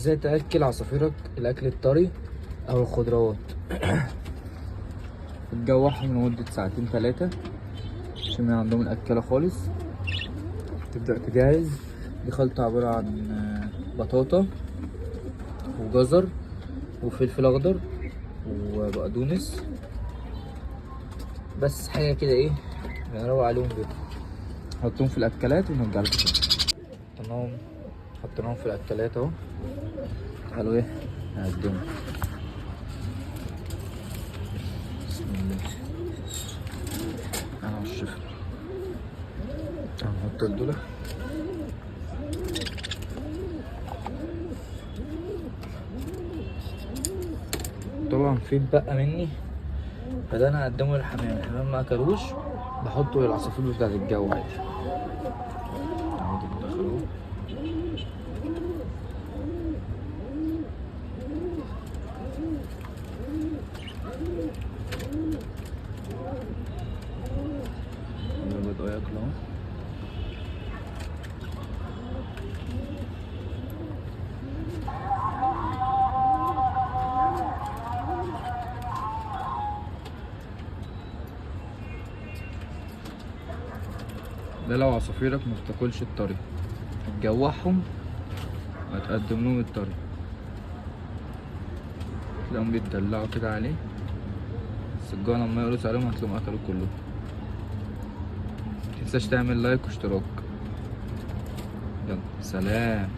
ازاي تاكل عصافيرك الاكل الطري او الخضروات. تجوعهم لمده ساعتين 3 عشان ما عندهم الاكله خالص. تبدا تجهز. دي خلطه عباره عن بطاطا وجزر وفلفل اخضر وبقدونس، بس حاجه كده ايه نروق عليهم كده. حطهم في الاكلات ونرجع لكم تاني. حطيناهم في الاكلات اهو. تعالوا ايه نقدمهم. بسم الله. انا والشفا هنحط الدولة. طبعا في بقى مني فده انا هقدمه للحمام. الحمام ما اكلوش بحطه للعصافير بتاعت الجو عادي. بدأوا ياكلوا اهو. ده لو عصافيرك ما بتاكلش الطري هتجوعهم وهتقدم لهم الطري، تلاقيهم بيتدلعوا كده عليه، بس الجوع لما يقرص عليهم هتلاقيهم اكلوا كلهم. متنساش تعمل لايك واشتراك. يلا سلام.